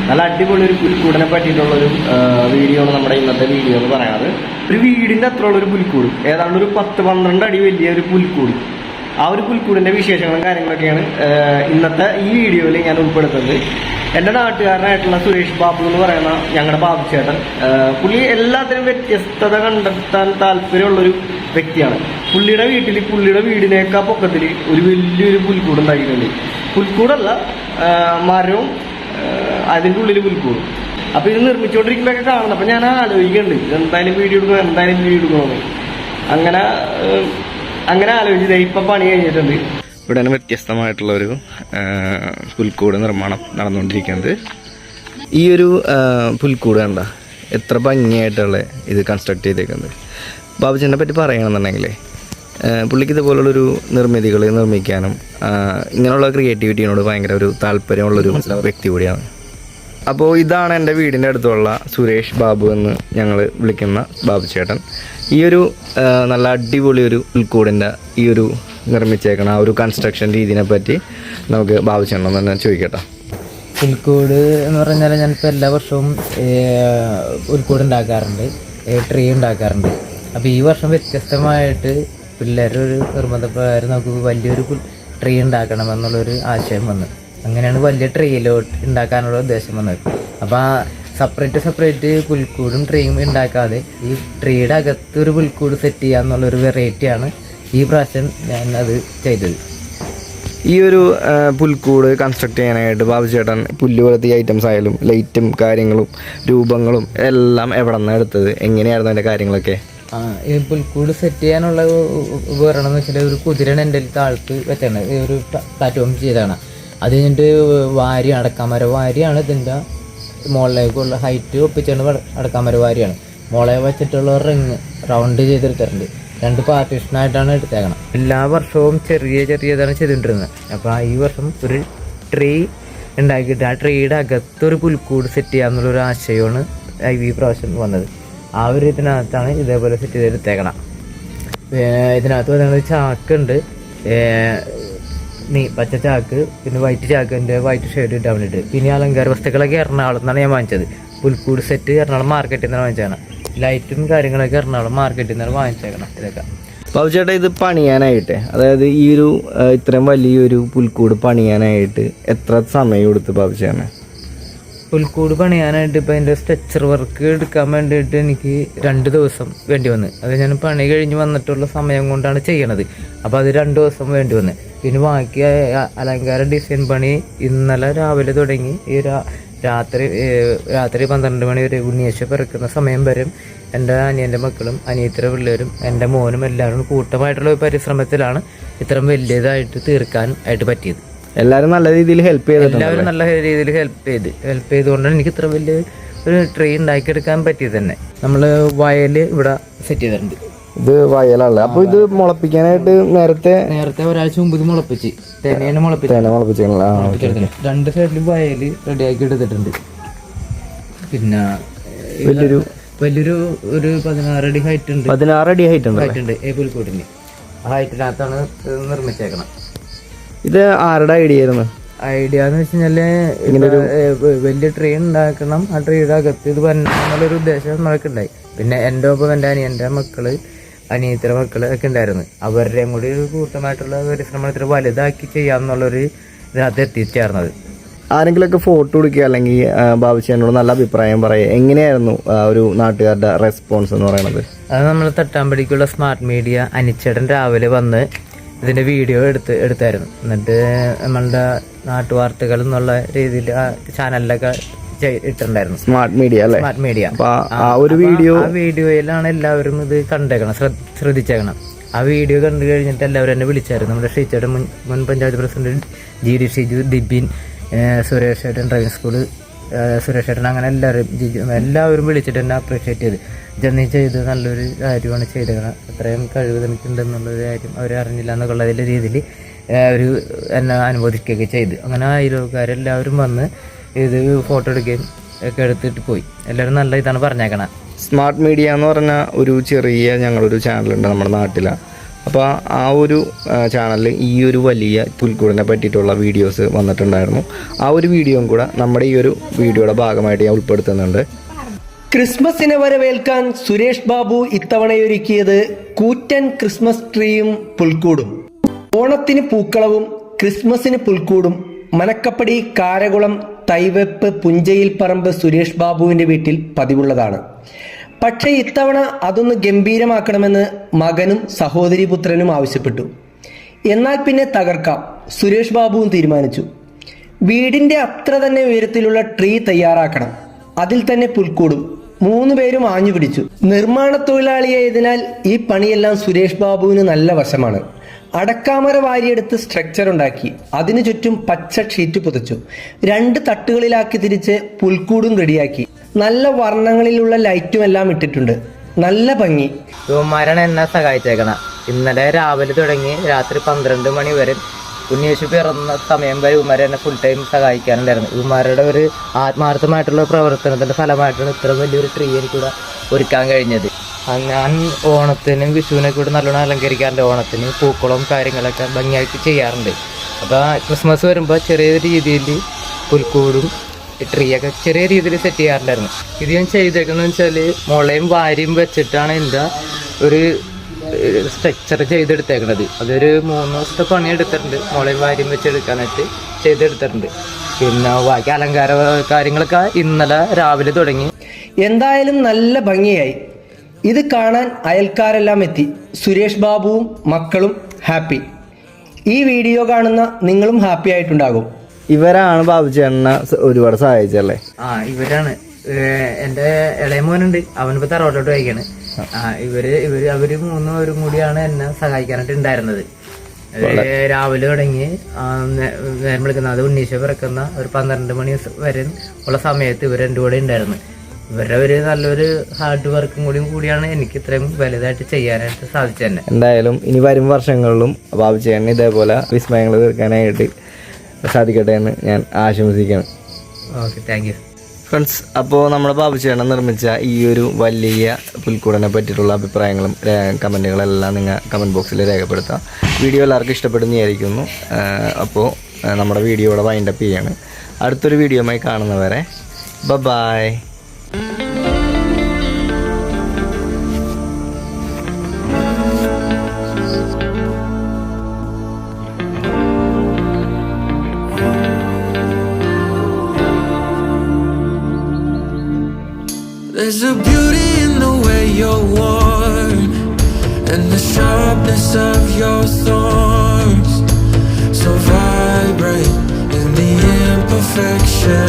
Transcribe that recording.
നല്ല അടിപൊളി ഒരു പുൽക്കൂടിനെ പറ്റിയിട്ടുള്ളൊരു വീഡിയോ ആണ് നമ്മുടെ ഇന്നത്തെ വീഡിയോ എന്ന് പറയുന്നത്. ഒരു വീടിൻ്റെ അത്രയുള്ളൊരു പുൽക്കൂട്, ഏതാണ്ട് ഒരു 10-12 അടി വലിയ ഒരു പുൽക്കൂട്. ആ ഒരു പുൽക്കൂടിൻ്റെ വിശേഷങ്ങളും കാര്യങ്ങളൊക്കെയാണ് ഇന്നത്തെ ഈ വീഡിയോയിൽ ഞാൻ ഉൾപ്പെടുത്തുന്നത്. എൻ്റെ നാട്ടുകാരനായിട്ടുള്ള സുരേഷ് ബാബു എന്ന് പറയുന്ന ഞങ്ങളുടെ ബാബു ചേട്ടൻ, പുള്ളി എല്ലാത്തിനും വ്യത്യസ്തത കണ്ടെത്താൻ താല്പര്യമുള്ളൊരു വ്യക്തിയാണ്. പുള്ളിയുടെ വീട്ടിൽ പുള്ളിയുടെ വീടിനേക്കാൾ പൊക്കത്തിൽ ഒരു വലിയൊരു പുൽക്കൂട് ഉണ്ടാക്കിയിട്ടുണ്ട്. പുൽക്കൂടല്ല, മരവും അതിൻ്റെ ഉള്ളിൽ പുൽക്കൂടും. അപ്പോൾ ഇത് നിർമ്മിച്ചുകൊണ്ടിരിക്കുമ്പോഴൊക്കെ കാണുന്നത്. അപ്പോൾ ഞാൻ ആലോചിക്കുന്നുണ്ട് എന്തായാലും വീഡിയോ എടുക്കണമെന്ന്. അങ്ങനെ ആലോചിച്ചത് ഇപ്പം പണി കഴിഞ്ഞിട്ടുണ്ട്. ഇവിടെയാണ് വ്യത്യസ്തമായിട്ടുള്ളൊരു പുൽക്കൂട് നിർമ്മാണം നടന്നുകൊണ്ടിരിക്കുന്നത്. ഈ ഒരു പുൽക്കൂട് കണ്ട എത്ര ഭംഗിയായിട്ടുള്ള ഇത് കൺസ്ട്രക്ട് ചെയ്തേക്കുന്നത്. ബാബുച്ചനെ പറ്റി പറയുകയാണെന്നുണ്ടെങ്കിൽ പുള്ളിക്ക് ഇതുപോലുള്ളൊരു നിർമ്മിതികൾ നിർമ്മിക്കാനും ഇങ്ങനെയുള്ള ക്രിയേറ്റിവിറ്റിയോട് ഭയങ്കര ഒരു താല്പര്യമുള്ളൊരു വ്യക്തി കൂടിയാണ്. അപ്പോൾ ഇതാണ് എൻ്റെ വീടിൻ്റെ അടുത്തുള്ള സുരേഷ് ബാബു എന്ന് ഞങ്ങൾ വിളിക്കുന്ന ബാബു ചേട്ടൻ. ഈ ഒരു നല്ല അടിപൊളി ഒരു പുൽക്കൂടിൻ്റെ ഈ ഒരു നിർമ്മിച്ചേക്കണം ആ ഒരു കൺസ്ട്രക്ഷൻ രീതിയെ പറ്റി നമുക്ക് ബാബു ചേട്ടൻ തന്നെ ചോദിക്കട്ടെ. പുൽക്കൂട് എന്ന് പറഞ്ഞാൽ ഞാനിപ്പോൾ എല്ലാ വർഷവും പുൽക്കൂട് ഉണ്ടാക്കാറുണ്ട്, ട്രീ ഉണ്ടാക്കാറുണ്ട്. അപ്പോൾ ഈ വർഷം വ്യത്യസ്തമായിട്ട് പിള്ളേരുടെ ഒരു നിർബന്ധപ്രകാരം നമുക്ക് വലിയൊരു ട്രീ ഉണ്ടാക്കണമെന്നുള്ളൊരു ആശയം വന്നു. അങ്ങനെയാണ് വലിയ ട്രീയിലോട്ട് ഉണ്ടാക്കാനുള്ള ഉദ്ദേശം വന്നത്. അപ്പോൾ ആ സെപ്പറേറ്റ് പുൽക്കൂടും ട്രീയും ഉണ്ടാക്കാതെ ഈ ട്രീയുടെ അകത്തൊരു പുൽക്കൂട് സെറ്റ് ചെയ്യുക എന്നുള്ളൊരു വെറൈറ്റിയാണ് ഈ പ്രാവശ്യം ഞാൻ അത് ചെയ്തത്. ഈ ഒരു പുൽക്കൂട് കൺസ്ട്രക്ട് ചെയ്യാനായിട്ട് ബാബു ചേട്ടൻ പുല്ല് പോലത്തെ ഐറ്റംസ് ആയാലും ലൈറ്റും കാര്യങ്ങളും രൂപങ്ങളും എല്ലാം എവിടെ നിന്നാണ് എടുത്തത്, എങ്ങനെയായിരുന്നു അതിൻ്റെ കാര്യങ്ങളൊക്കെ? ഈ പുൽക്കൂട് സെറ്റ് ചെയ്യാനുള്ള ഉപകരണം എന്ന് വെച്ചാൽ ഒരു കുതിരയാണ് എൻ്റെ താഴത്ത് വെച്ചാണ് ഒരു പ്ലാറ്റ്ഫോം ചെയ്താണ്. അത് കഴിഞ്ഞിട്ട് അടക്കാമര വാരിയാണ് ഇതിൻ്റെ മുകളിലേക്കുള്ള ഹൈറ്റ് ഒപ്പിച്ചാണ് അടക്കാമര വാരിയാണ്. മുളയെ വെച്ചിട്ടുള്ള റിങ് റൗണ്ട് ചെയ്തെടുത്തിട്ടുണ്ട്. 2 പാർട്ടീഷനായിട്ടാണ് എടുത്തേക്കണം. എല്ലാ വർഷവും ചെറിയതാണ് ചെയ്തുകൊണ്ടിരുന്നത്. അപ്പോൾ ഈ വർഷം ഒരു ട്രീ ഉണ്ടാക്കിയിട്ട് ആ ട്രീയുടെ അകത്തൊരു പുൽക്കൂട് സെറ്റ് ചെയ്യാന്നുള്ളൊരു ആശയമാണ് ഈ പ്രാവശ്യം വന്നത്. ആ ഒരു ഇതിനകത്താണ് ഇതേപോലെ സെറ്റ് ചെയ്തെടുത്തേക്കണം. ഇതിനകത്ത് പറയുന്നത് ചാക്കുണ്ട്, പച്ച ചാക്ക്, പിന്നെ വൈറ്റ് ചാക്കിൻ്റെ വൈറ്റ് ഷെയ്ഡ് ഇട്ടാൻ വേണ്ടിയിട്ട്. പിന്നെ അലങ്കാര വസ്തുക്കളൊക്കെ എറണാകുളത്ത് നിന്നാണ് ഞാൻ വാങ്ങിച്ചത്. പുൽക്കൂട് സെറ്റ് എറണാകുളം മാർക്കറ്റിൽ നിന്നാണ് വാങ്ങിച്ചതാണ്. ലൈറ്റും കാര്യങ്ങളൊക്കെ എറണാകുളം മാർക്കറ്റിൽ നിന്നാണ് വാങ്ങിച്ചേക്കണം. ഇതൊക്കെ ബാബു ചേട്ടാ, ഇത് പണിയാനായിട്ട്, അതായത് ഈ ഒരു ഇത്രയും വലിയൊരു പുൽക്കൂട് പണിയാനായിട്ട് എത്ര സമയം കൊടുത്ത് ബാബു ചേട്ടന്? പുൽക്കൂട് പണിയാനായിട്ട് ഇപ്പോൾ അതിൻ്റെ സ്ട്രക്ചർ വർക്ക് എടുക്കാൻ വേണ്ടിയിട്ട് എനിക്ക് 2 ദിവസം വേണ്ടി വന്നു. അത് ഞാൻ പണി കഴിഞ്ഞ് വന്നിട്ടുള്ള സമയം കൊണ്ടാണ് ചെയ്യണത്. അപ്പോൾ അത് 2 ദിവസം വേണ്ടി വന്നു. പിന്നെ ബാക്കി അലങ്കാര ഡിസൈൻ പണി ഇന്നലെ രാവിലെ തുടങ്ങി ഈ രാത്രി 12 മണി വരെ ഉണ്ണിയേശ പിറക്കുന്ന സമയം വരെ എൻ്റെ അനിയൻ്റെ മക്കളും അനിയത്തിയുടെ പിള്ളേരും എൻ്റെ മോനും എല്ലാവരും കൂട്ടമായിട്ടുള്ള പരിശ്രമത്തിലാണ് ഇത്രയും വലിയതായിട്ട് തീർക്കാൻ ആയിട്ട് പറ്റിയത്. എല്ലാവരും നല്ല രീതിയിൽ ഹെൽപ്പ് ചെയ്തിട്ടുണ്ട്. എല്ലാവരും നല്ല രീതിയിൽ ഹെൽപ്പ് ചെയ്തുകൊണ്ടാണ് എനിക്ക് ഇത്ര വലിയ ഒരു ട്രീ ഉണ്ടാക്കിയെടുക്കാൻ പറ്റിയത് തന്നെ. നമ്മൾ വയൽ ഇവിടെ സെറ്റ് ചെയ്തിട്ടുണ്ട്. ഇത് വയലല്ല. അപ്പോൾ ഇത് മുളപ്പിക്കാനായിട്ട് നേരത്തെ ഒരാഴ്ച മുമ്പ് ഇത് മുളപ്പിച്ച് തേനയാണ് മുളപ്പിച്ചെടുത്തിട്ടുണ്ട്. 2 സൈഡിലും വയൽ റെഡിയാക്കി എടുത്തിട്ടുണ്ട്. പിന്നെ വലിയൊരു ഒരു 16 അടി ഹൈറ്റ് ഉണ്ട്. 16 അടി ഹൈറ്റ് ഉണ്ട് ഈ പുൽക്കൂട്ടിന്. ആ ഹൈറ്റിനകത്താണ് നിർമ്മിച്ചേക്കണം. ഇത് ആരുടെ ഐഡിയ ആയിരുന്നു? ഐഡിയ എന്ന് വെച്ച് കഴിഞ്ഞാല് വലിയ ട്രീ ഉണ്ടാക്കണം, ആ ട്രീയുടെ അകത്ത് ഇത് വരണമെന്നുള്ളൊരു ഉദ്ദേശം നമുക്കുണ്ടായി. പിന്നെ എൻ്റെ ഒപ്പം എൻ്റെ അനിയൻ്റെ മക്കള് അനിയത്തിയുടെ മക്കള് ഒക്കെ ഉണ്ടായിരുന്നു. അവരുടെയും കൂടി ഒരു കൂട്ടമായിട്ടുള്ള പരിശ്രമത്തിൽ വലുതാക്കി ചെയ്യാമെന്നുള്ളൊരു ഇതിനകത്ത് എത്തിച്ചേർന്നത്. ആരെങ്കിലുമൊക്കെ ഫോട്ടോ എടുക്കുക അല്ലെങ്കിൽ ബാബുച്ചേനോട് നല്ല അഭിപ്രായം പറയുക, എങ്ങനെയായിരുന്നു ഒരു നാട്ടുകാരുടെ റെസ്പോൺസ് എന്ന് പറയുന്നത്? അത് നമ്മൾ തട്ടാമ്പടിക്കുള്ള സ്മാർട്ട് മീഡിയ അനിച്ചേട്ടൻ രാവിലെ വന്ന് ഇതിൻ്റെ വീഡിയോ എടുത്തായിരുന്നു. എന്നിട്ട് നമ്മളുടെ നാട്ടുവാർത്തകൾ എന്നുള്ള രീതിയിൽ ചാനലിലൊക്കെ ഇട്ടിട്ടുണ്ടായിരുന്നു. സ്മാർട്ട് മീഡിയ ആ വീഡിയോയിലാണ് എല്ലാവരും ഇത് കണ്ടേക്കണം, ശ്രദ്ധിച്ചേക്കണം. ആ വീഡിയോ കണ്ടു കഴിഞ്ഞിട്ട് എല്ലാവരും എന്നെ വിളിച്ചായിരുന്നു. നമ്മുടെ ഷീച്ചേട്ടൻ മുൻ പഞ്ചായത്ത് പ്രസിഡന്റ് GD ഷിജു, ദിബിൻ, സുരേഷ് ഏട്ടൻ, ഡ്രൈവിംഗ് സ്കൂള് സുരേഷ് ഏട്ടൻ, അങ്ങനെ എല്ലാവരും വിളിച്ചിട്ട് എന്നെ അപ്രീഷിയേറ്റ് ചെയ്ത് ജന്നി ചെയ്ത് നല്ലൊരു കാര്യമാണ് ചെയ്തേക്കണം, അത്രയും കഴിവ് എനിക്കുണ്ടെന്നുള്ളൊരു കാര്യം അവർ അറിഞ്ഞില്ല എന്നൊക്കെയുള്ള രീതിയിൽ അവർ എന്നെ അനുവദിക്കുകയൊക്കെ ചെയ്ത്. അങ്ങനെ അയൽക്കാരെല്ലാവരും വന്ന് ഇത് ഫോട്ടോ എടുക്കുകയും ഒക്കെ എടുത്തിട്ട് പോയി. എല്ലാവരും നല്ല ഇതാണ് പറഞ്ഞേക്കണം. സ്മാർട്ട് മീഡിയ എന്ന് പറഞ്ഞാൽ ഒരു ചെറിയ ഞങ്ങളൊരു ചാനലുണ്ട് നമ്മുടെ നാട്ടിലാണ്. അപ്പോൾ ആ ഒരു ചാനലിൽ ഈ ഒരു വലിയ പുൽക്കൂടിനെ പറ്റിയിട്ടുള്ള വീഡിയോസ് വന്നിട്ടുണ്ടായിരുന്നു. ആ ഒരു വീഡിയോയും കൂടെ നമ്മുടെ ഈ ഒരു വീഡിയോയുടെ ഭാഗമായിട്ട് ഞാൻ ഉൾപ്പെടുത്തുന്നുണ്ട്. ക്രിസ്മസിനെ വരവേൽക്കാൻ സുരേഷ് ബാബു ഇത്തവണയൊരുക്കിയത് കൂറ്റൻ ക്രിസ്മസ് ട്രീയും പുൽക്കൂടും. ഓണത്തിന് പൂക്കളവും ക്രിസ്മസിന് പുൽക്കൂടും മനക്കപ്പടി, കാരകുളം, തൈവെപ്പ്, പുഞ്ചയിൽ പറമ്പ് സുരേഷ് ബാബുവിൻ്റെ വീട്ടിൽ പതിവുള്ളതാണ്. പക്ഷേ ഇത്തവണ അതൊന്ന് ഗംഭീരമാക്കണമെന്ന് മകനും സഹോദരിപുത്രനും ആവശ്യപ്പെട്ടു. എന്നാൽ പിന്നെ തകർക്കാം സുരേഷ് ബാബുവും തീരുമാനിച്ചു. വീടിൻ്റെ അത്ര തന്നെ ഉയരത്തിലുള്ള ട്രീ തയ്യാറാക്കണം, അതിൽ തന്നെ പുൽക്കൂടും. 3 പേരും ആഞ്ഞു പിടിച്ചു. നിർമ്മാണ തൊഴിലാളിയായതിനാൽ ഈ പണിയെല്ലാം സുരേഷ് ബാബുവിന് നല്ല വശമാണ്. അടക്കാമര വാരിയെടുത്ത് സ്ട്രക്ചർ ഉണ്ടാക്കി, അതിനു ചുറ്റും പച്ച ഷീറ്റ് പുതച്ചു. 2 തട്ടുകളിലാക്കി തിരിച്ച് പുൽക്കൂടും റെഡിയാക്കി. നല്ല വർണ്ണങ്ങളിലുള്ള ലൈറ്റും എല്ലാം ഇട്ടിട്ടുണ്ട്. നല്ല ഭംഗി. ഇവന്മാരാണ് എന്നെ സഹായിച്ചേക്കണം. ഇന്നലെ രാവിലെ തുടങ്ങി രാത്രി 12 മണി വരെ ഉണ്ണിയേശു പിറന്ന സമയം വരെ ഇവന്മാരെ എന്നെ ഫുൾ ടൈം സഹായിക്കാനുണ്ടായിരുന്നു. ഇവന്മാരുടെ ഒരു ആത്മാർത്ഥമായിട്ടുള്ള പ്രവർത്തനത്തിൻ്റെ ഫലമായിട്ടാണ് ഇത്ര വലിയൊരു ട്രീ എനിക്കിവിടെ ഒരുക്കാൻ കഴിഞ്ഞത്. ഞാൻ ഓണത്തിനും വിഷുവിനെ കൂടെ നല്ലോണം അലങ്കരിക്കാറുണ്ട്. ഓണത്തിന് പൂക്കളും കാര്യങ്ങളൊക്കെ ഭംഗിയായിട്ട് ചെയ്യാറുണ്ട്. അപ്പോൾ ക്രിസ്മസ് വരുമ്പോൾ ചെറിയ രീതിയിൽ പുൽക്കൂടും ട്രീ ഒക്കെ ചെറിയ രീതിയിൽ സെറ്റ് ചെയ്യാറുണ്ടായിരുന്നു. ഇത് ഞാൻ ചെയ്തേക്കുന്നത് വെച്ചാൽ മുളയും വാരിയും വെച്ചിട്ടാണ് എൻ്റെ ഒരു സ്ട്രക്ചർ ചെയ്തെടുത്തേക്കുന്നത്. അതൊരു 3 ദിവസത്തെ പണി എടുത്തിട്ടുണ്ട്. മുളയും വാരിയും വെച്ചെടുക്കാനായിട്ട് ചെയ്തെടുത്തിട്ടുണ്ട്. പിന്നെ ബാക്കി അലങ്കാര കാര്യങ്ങളൊക്കെ ഇന്നലെ രാവിലെ തുടങ്ങി. എന്തായാലും നല്ല ഭംഗിയായി. ഇത് കാണാൻ അയൽക്കാരെല്ലാം എത്തി. സുരേഷ് ബാബുവും മക്കളും ഹാപ്പി. ഈ വീഡിയോ കാണുന്ന നിങ്ങളും ഹാപ്പി ആയിട്ടുണ്ടാകും. ഇവരാണ് ബാബുചേട്ടനെ ഒരുപാട് സഹായിച്ചല്ലേ? ഇവരാണ്. എൻ്റെ ഇളയ മോനുണ്ട്, അവനിപ്പോൾ തറവാട്ടോട്ട് വായിക്കാണ്. അവര് 3 പേരും കൂടിയാണ് എന്നെ സഹായിക്കാനായിട്ട് ഉണ്ടായിരുന്നത്. രാവിലെ തുടങ്ങി നേരം വിളിക്കുന്ന, അത് ഉണ്ണീശ പിറക്കുന്ന ഒരു 12 മണി വരെ ഉള്ള സമയത്ത് ഇവർ എൻ്റെ കൂടെ ഉണ്ടായിരുന്നു. ഇവരുടെ ഒരു നല്ലൊരു ഹാർഡ് വർക്കും കൂടിയാണ് എനിക്ക് ഇത്രയും വലുതായിട്ട് ചെയ്യാനായിട്ട് സാധിച്ചു തന്നെ. എന്തായാലും ഇനി വരും വർഷങ്ങളിലും ബാബുചേട്ടന് ഇതേപോലെ വിസ്മയങ്ങൾ തീർക്കാനായിട്ട് സാധിക്കട്ടെ എന്ന് ഞാൻ ആശംസിക്കുകയാണ്. Okay, thank you friends. അപ്പോൾ നമ്മുടെ ബാബുചേട്ടൻ നിർമ്മിച്ച ഈ ഒരു വലിയ പുൽക്കൂടിനെ പറ്റിയിട്ടുള്ള അഭിപ്രായങ്ങളും കമൻറ്റുകളെല്ലാം നിങ്ങൾ കമൻറ്റ് ബോക്സിൽ രേഖപ്പെടുത്താം. വീഡിയോ എല്ലാവർക്കും ഇഷ്ടപ്പെടുന്നതായിരിക്കുന്നു. അപ്പോൾ നമ്മുടെ വീഡിയോയുടെ വൈൻഡപ്പ് ചെയ്യാണ്. അടുത്തൊരു വീഡിയോയുമായി കാണുന്നവരെ by. There's a beauty in the way you're worn and the sharpness of your thorns, so vibrate in the imperfection.